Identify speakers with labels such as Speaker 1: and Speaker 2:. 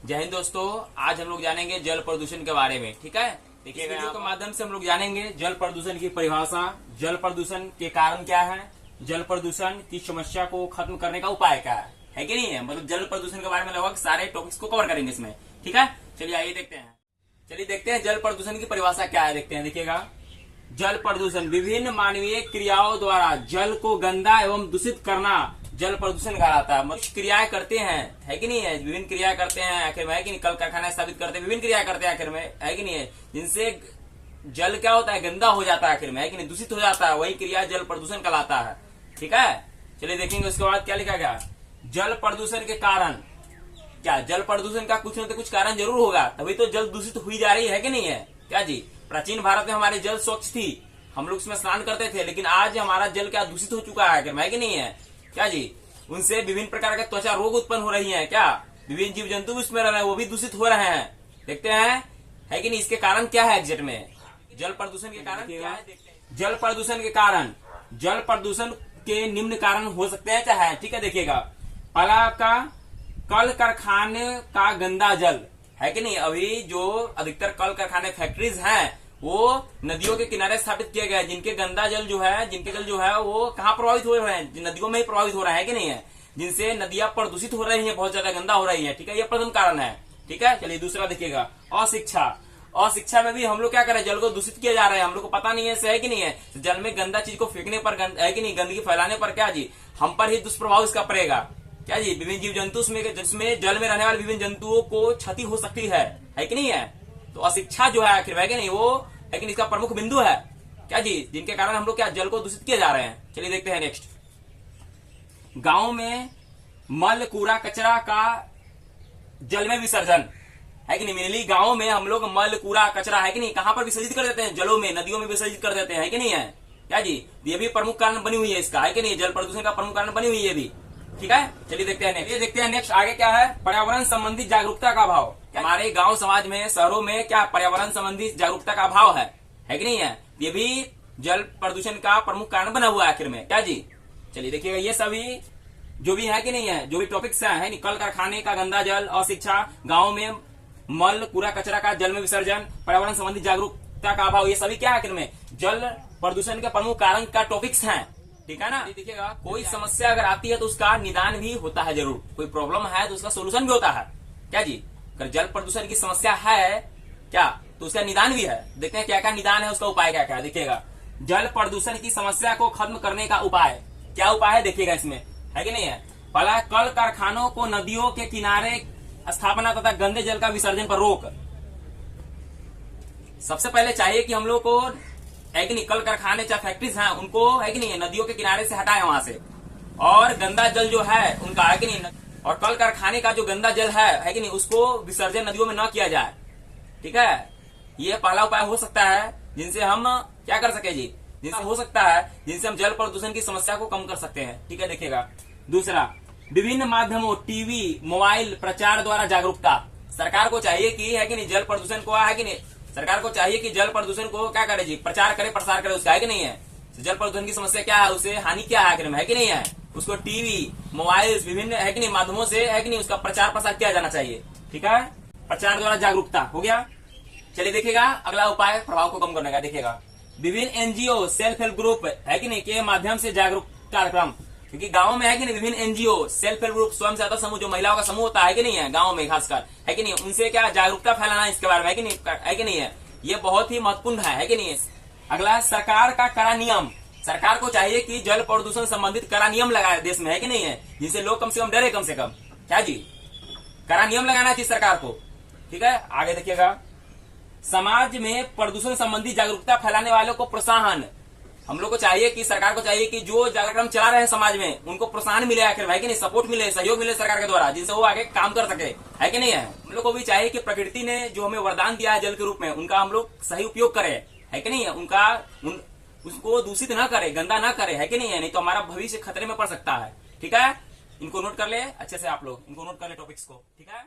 Speaker 1: जय हिंद दोस्तों, आज हम लोग जानेंगे जल प्रदूषण के बारे में। ठीक है, देखिए वीडियो के माध्यम से हम लोग जानेंगे जल प्रदूषण की परिभाषा, जल प्रदूषण के कारण क्या है, जल प्रदूषण की समस्या को खत्म करने का उपाय क्या है कि नहीं है। मतलब जल प्रदूषण के बारे में लगभग सारे टॉपिक्स को कवर करेंगे इसमें। ठीक है, चलिए आइए देखते हैं। चलिए देखते हैं जल प्रदूषण की परिभाषा क्या है, देखते हैं। देखिएगा, जल प्रदूषण विभिन्न मानवीय क्रियाओं द्वारा जल को गंदा एवं दूषित करना जल प्रदूषण कहलाता है। मतलब क्रियाएं करते हैं, है कि नहीं है, विभिन्न क्रियाएं करते हैं आखिर में, है कि नहीं, कल कारखाना स्थापित करते हैं, विभिन्न क्रियाएं करते हैं आखिर में, है कि नहीं है, जिनसे जल क्या होता है, गंदा हो जाता है आखिर में, है कि नहीं, दूषित हो जाता है। वही क्रिया जल प्रदूषण कहलाता है। ठीक है, चलिए देखेंगे उसके बाद क्या लिखा गया। जल प्रदूषण के कारण क्या, जल प्रदूषण का कुछ न कुछ कारण जरूर होगा, तभी तो जल दूषित हुई जा रही है कि नहीं है। क्या जी, प्राचीन भारत में हमारी जल स्वच्छ थी, हम लोग उसमें स्नान करते थे, लेकिन आज हमारा जल क्या दूषित हो चुका है आखिर में, है कि नहीं है। क्या जी, उनसे विभिन्न प्रकार के त्वचा रोग उत्पन्न हो रही हैं। क्या विभिन्न जीव जंतु भी उसमें रह रहे हैं, वो भी दूषित हो रहे हैं। देखते हैं, है कि नहीं, इसके कारण क्या है एग्जैक्ट में, जल प्रदूषण के कारण क्या है, देखते हैं। जल प्रदूषण के कारण, जल प्रदूषण के निम्न कारण हो सकते हैं, चाहे। ठीक है, देखिएगा, पहला आपका कल कारखाने का गंदा जल, है कि नहीं। अभी जो अधिकतर कल कारखाने फैक्ट्रीज हैं वो नदियों के किनारे स्थापित किए गए, जिनके गंदा जल जो है, जिनके जल जो है वो कहाँ प्रभावित हो रहे हैं, नदियों में ही प्रभावित हो रहा है कि नहीं है, जिनसे नदियां प्रदूषित हो रही हैं, बहुत ज्यादा गंदा हो रही है। ठीक है, ये प्रथम कारण है। ठीक है, चलिए दूसरा देखिएगा, अशिक्षा। अशिक्षा में भी हम लोग क्या कर रहे हैं, जल को दूषित किया जा रहा है, हम लोग को पता नहीं है, है कि नहीं है। जल में गंदा चीज को फेंकने पर, है कि नहीं, गंदगी फैलाने पर क्या जी, हम पर ही दुष्प्रभाव इसका पड़ेगा। क्या जी, विभिन्न जीव जंतु जिसमें जल में रहने वाले विभिन्न जंतुओं को क्षति हो सकती है कि नहीं है। तो अशिक्षा जो है आखिर, है कि नहीं, वो लेकिन इसका प्रमुख बिंदु है, क्या जी, जिनके कारण हम लोग क्या जल को दूषित किए जा रहे हैं। चलिए देखते हैं नेक्स्ट। गांव में मल कूड़ा कचरा का जल में विसर्जन, है कि नहीं। मेनली गांव में हम लोग मल कूड़ा कचरा, है कि नहीं, कहां पर विसर्जित कर देते हैं, जलों में, नदियों में विसर्जित कर देते हैं, है कि नहीं है। क्या जी, ये भी प्रमुख कारण बनी हुई है इसका, है कि नहीं, जल प्रदूषण का प्रमुख कारण बनी हुई है भी। ठीक है, चलिए देखते हैं नेक्स्ट। ये देखते हैं नेक्स्ट आगे क्या है, पर्यावरण संबंधी जागरूकता का अभाव। हमारे गांव समाज में, शहरों में क्या पर्यावरण संबंधी जागरूकता का अभाव है कि नहीं है। ये भी जल प्रदूषण का प्रमुख कारण बना हुआ है आखिर में। क्या जी, चलिए देखिएगा, ये सभी जो भी है कि नहीं है, जो भी टॉपिक्स है, कल कारखाने का गंदा जल, अशिक्षा, गाँव में मल कूड़ा कचरा का जल में विसर्जन, पर्यावरण संबंधी जागरूकता का अभाव, ये सभी क्या आखिर में जल प्रदूषण के प्रमुख कारण का टॉपिक्स हैं। ठीक है ना। देखिएगा, कोई समस्या अगर आती है तो उसका निदान भी होता है जरूर, कोई प्रॉब्लम है तो उसका सोल्यूशन भी होता है। क्या जी, अगर जल प्रदूषण की समस्या है क्या, तो उसका निदान भी है। देखते हैं क्या क्या निदान है, उसका उपाय क्या क्या है। देखिएगा, जल प्रदूषण की समस्या को खत्म करने का उपाय, क्या उपाय है देखिएगा इसमें, है कि नहीं है। पहला, कल कारखानों को नदियों के किनारे स्थापना तथा गंदे जल का विसर्जन पर रोक। सबसे पहले चाहिए कि हम लोग को, है कि नहीं, कल कारखाने चाहे फैक्ट्रीज हैं उनको, है कि नहीं, नदियों के किनारे से हटाए वहां से, और गंदा जल जो है उनका, है कि नहीं, और कल कारखाने का जो गंदा जल है कि नहीं, उसको विसर्जन नदियों में न किया जाए। ठीक है, ये पहला उपाय हो सकता है जिनसे हम क्या कर सके जी, जिनसे हो सकता है जिनसे हम जल प्रदूषण की समस्या को कम कर सकते हैं। ठीक है, देखिएगा, दूसरा, विभिन्न माध्यमों, टीवी, मोबाइल प्रचार द्वारा जागरूकता। सरकार को चाहिए कि, है कि नहीं, जल प्रदूषण को, है कि नहीं, सरकार को चाहिए कि जल प्रदूषण को क्या करे जी, प्रचार करे, प्रसार करे उसका, है कि नहीं है। जल प्रदूषण की समस्या क्या है, उसे हानि क्या है आखिर में, है कि नहीं है, उसको टीवी, मोबाइल, विभिन्न, है कि नहीं, माध्यमों से, है कि नहीं, उसका प्रचार प्रसार किया जाना चाहिए। ठीक है, प्रचार द्वारा जागरूकता हो गया। चलिए देखिएगा, अगला उपाय प्रभाव को कम करने का। देखिएगा, विभिन्न एनजीओ, सेल्फ हेल्प ग्रुप, है कि नहीं, के माध्यम से जागरूकता कार्यक्रम, क्योंकि गांव में, है कि नहीं, विभिन्न एनजीओ, सेल्फ हेल्प ग्रुप, स्वयं सहायता समूह, जो महिलाओं का समूह होता है कि नहीं है गांव में खासकर, है कि नहीं, उनसे क्या जागरूकता फैलाना इसके बारे में, है कि नहीं है, ये बहुत ही महत्वपूर्ण है कि नहीं। अगला, सरकार का कड़ा नियम। सरकार को चाहिए कि जल प्रदूषण संबंधित कड़ा नियम लगाए देश में, है कि नहीं है, जिनसे लोग कम से कम डरे, कम से कम। क्या जी, कड़ा नियम लगाना चाहिए सरकार को। ठीक है, आगे देखिएगा, समाज में प्रदूषण संबंधी जागरूकता फैलाने वालों को प्रोत्साहन। हम लोग को चाहिए कि, सरकार को चाहिए कि जो कार्यक्रम चला रहे हैं समाज में उनको प्रोत्साहन मिले आखिर, है कि नहीं, सपोर्ट मिले, सहयोग मिले सरकार के द्वारा, जिनसे वो आगे काम कर सके, है कि नहीं है। हम लोग को भी चाहिए कि प्रकृति ने जो हमें वरदान दिया है जल के रूप में, उनका हम लोग सही उपयोग करें, है कि नहीं है, उसको दूषित न करे, गंदा न करे, है कि नहीं है, नहीं तो हमारा भविष्य खतरे में पड़ सकता है। ठीक है, इनको नोट कर ले अच्छे से, आप लोग इनको नोट कर ले टॉपिक्स को। ठीक है।